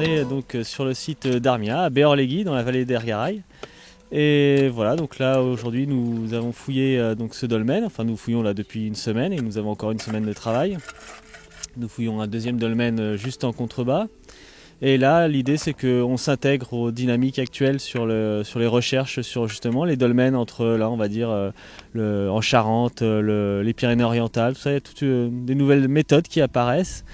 est donc sur le site d'Armia, à Béorlegui, dans la vallée d'Ergaraï. Et voilà, donc là aujourd'hui nous avons fouillé donc ce dolmen, enfin nous fouillons là depuis une semaine et nous avons encore une semaine de travail. Nous fouillons un deuxième dolmen juste en contrebas. Et là, l'idée c'est qu'on s'intègre aux dynamiques actuelles sur les recherches sur justement les dolmens entre, là on va dire, en Charente, les Pyrénées-Orientales, tout ça, il y a toutes des nouvelles méthodes qui apparaissent.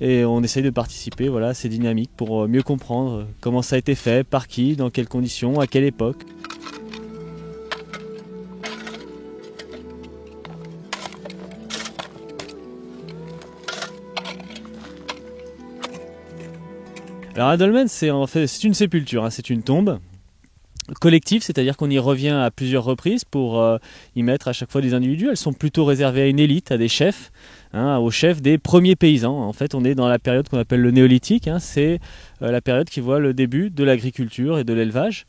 Et on essaye de participer voilà, à ces dynamiques pour mieux comprendre comment ça a été fait, par qui, dans quelles conditions, à quelle époque. Alors un dolmen, c'est une sépulture, hein, c'est une tombe collective, c'est-à-dire qu'on y revient à plusieurs reprises pour y mettre à chaque fois des individus. Elles sont plutôt réservées à une élite, à des chefs, hein, aux chefs des premiers paysans. En fait, on est dans la période qu'on appelle le néolithique, hein, c'est la période qui voit le début de l'agriculture et de l'élevage.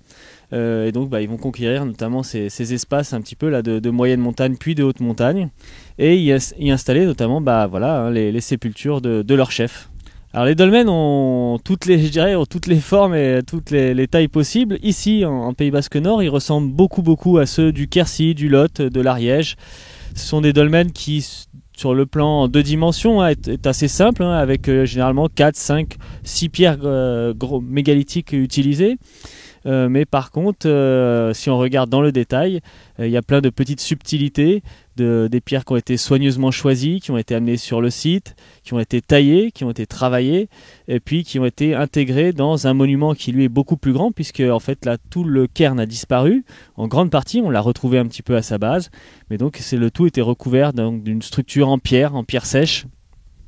Et donc ils vont conquérir notamment ces espaces un petit peu là, de moyenne montagne puis de haute montagne et y installer notamment voilà, hein, les sépultures de leurs chefs. Alors les dolmens ont toutes les formes et toutes les tailles possibles. Ici, en Pays Basque Nord, ils ressemblent beaucoup à ceux du Quercy, du Lot, de l'Ariège. Ce sont des dolmens qui, sur le plan en 2 dimensions, hein, est assez simple, hein, avec généralement 4, 5, 6 pierres mégalithiques utilisées. Mais par contre, si on regarde dans le détail, il y a plein de petites subtilités, des pierres qui ont été soigneusement choisies, qui ont été amenées sur le site, qui ont été taillées, qui ont été travaillées, et puis qui ont été intégrées dans un monument qui lui est beaucoup plus grand, puisque en fait là tout le cairn a disparu. En grande partie, on l'a retrouvé un petit peu à sa base, mais donc le tout était recouvert d'une structure en pierre sèche,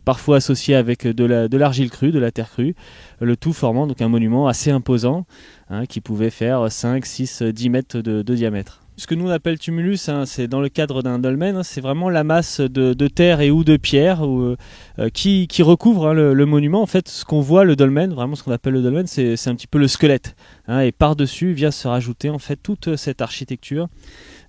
parfois associé avec de l'argile crue, de la terre crue, le tout formant donc un monument assez imposant, hein, qui pouvait faire 5, 6, 10 mètres de diamètre. Ce que nous on appelle tumulus, hein, c'est dans le cadre d'un dolmen, hein, c'est vraiment la masse de terre et ou de pierre qui recouvre, hein, le monument. En fait, ce qu'on voit, le dolmen, vraiment ce qu'on appelle le dolmen, c'est un petit peu le squelette, hein, et par-dessus vient se rajouter en fait toute cette architecture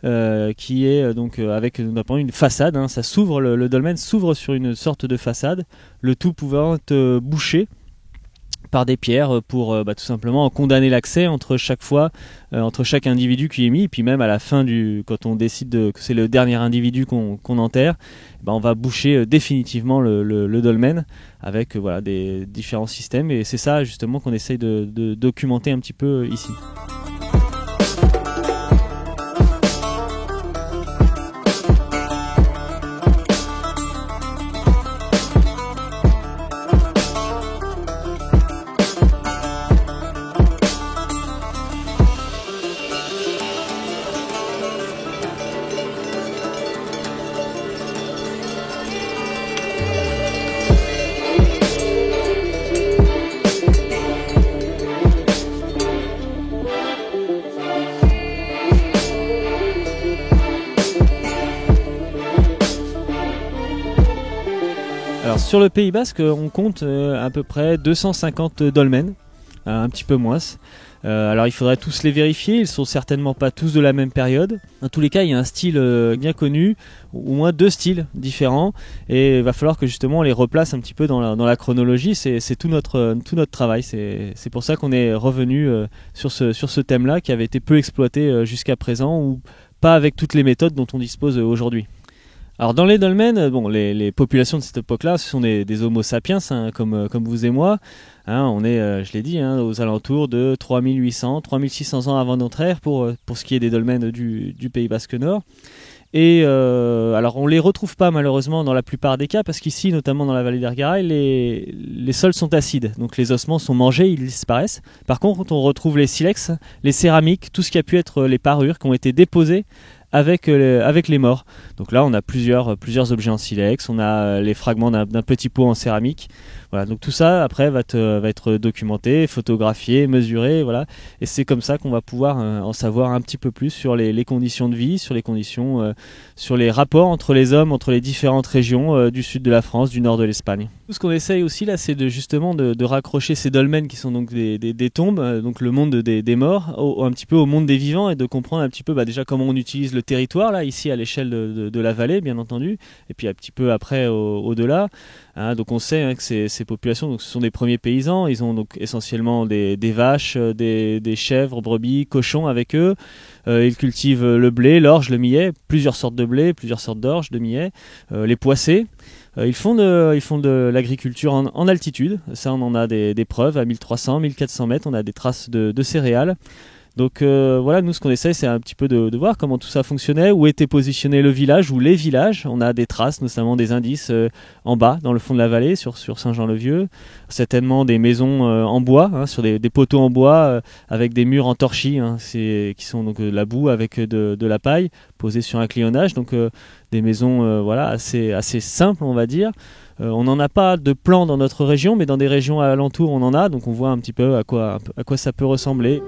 qui est donc avec notamment une façade, hein, ça s'ouvre, le dolmen s'ouvre sur une sorte de façade, le tout pouvant être bouché par des pierres pour tout simplement condamner l'accès entre chaque individu qui est mis, et puis même à la fin quand on décide que c'est le dernier individu qu'on enterre, on va boucher définitivement le dolmen avec voilà, des différents systèmes, et c'est ça justement qu'on essaye de documenter un petit peu ici. Alors sur le Pays Basque, on compte à peu près 250 dolmens, un petit peu moins. Alors il faudrait tous les vérifier, ils sont certainement pas tous de la même période. Dans tous les cas, il y a un style bien connu, au moins 2 styles différents, et il va falloir que justement on les replace un petit peu dans la chronologie. C'est tout notre travail. C'est pour ça qu'on est revenu sur ce thème-là qui avait été peu exploité jusqu'à présent, ou pas avec toutes les méthodes dont on dispose aujourd'hui. Alors dans les dolmens, les populations de cette époque-là, ce sont des Homo sapiens, hein, comme vous et moi. Hein, on est, je l'ai dit, hein, aux alentours de 3800, 3600 ans avant notre ère pour ce qui est des dolmens du Pays Basque Nord. Et alors on les retrouve pas malheureusement dans la plupart des cas, parce qu'ici, notamment dans la vallée d'Ergaraï, les sols sont acides, donc les ossements sont mangés, ils disparaissent. Par contre, on retrouve les silex, les céramiques, tout ce qui a pu être les parures qui ont été déposées avec les morts. Donc là on a plusieurs objets en silex, on a les fragments d'un petit pot en céramique. Voilà, donc tout ça après va être documenté, photographié, mesuré, voilà. Et c'est comme ça qu'on va pouvoir en savoir un petit peu plus sur les conditions de vie, sur les conditions, sur les rapports entre les hommes, entre les différentes régions du sud de la France, du nord de l'Espagne. Ce qu'on essaye aussi là, c'est justement de raccrocher ces dolmens qui sont donc des tombes, donc le monde des morts, un petit peu au monde des vivants, et de comprendre un petit peu déjà comment on utilise le territoire là, ici à l'échelle de la vallée, bien entendu, et puis un petit peu après au-delà. Donc on sait que ces populations, donc ce sont des premiers paysans, ils ont donc essentiellement des vaches, des chèvres, brebis, cochons avec eux. Ils cultivent le blé, l'orge, le millet, plusieurs sortes de blé, plusieurs sortes d'orge, de millet, les poissés. Ils font de l'agriculture en altitude, ça on en a des preuves, à 1300, 1400 mètres, on a des traces de céréales. Donc voilà, nous ce qu'on essaie c'est un petit peu de voir comment tout ça fonctionnait, où était positionné le village ou les villages. On a des traces, notamment des indices en bas, dans le fond de la vallée, sur Saint-Jean-le-Vieux. Certainement des maisons en bois, sur des poteaux en bois, avec des murs en torchis, qui sont donc de la boue avec de la paille, posée sur un clionnage. Donc des maisons assez simples, on va dire. On n'en a pas de plan dans notre région, mais dans des régions alentours on en a, donc on voit un petit peu à quoi ça peut ressembler.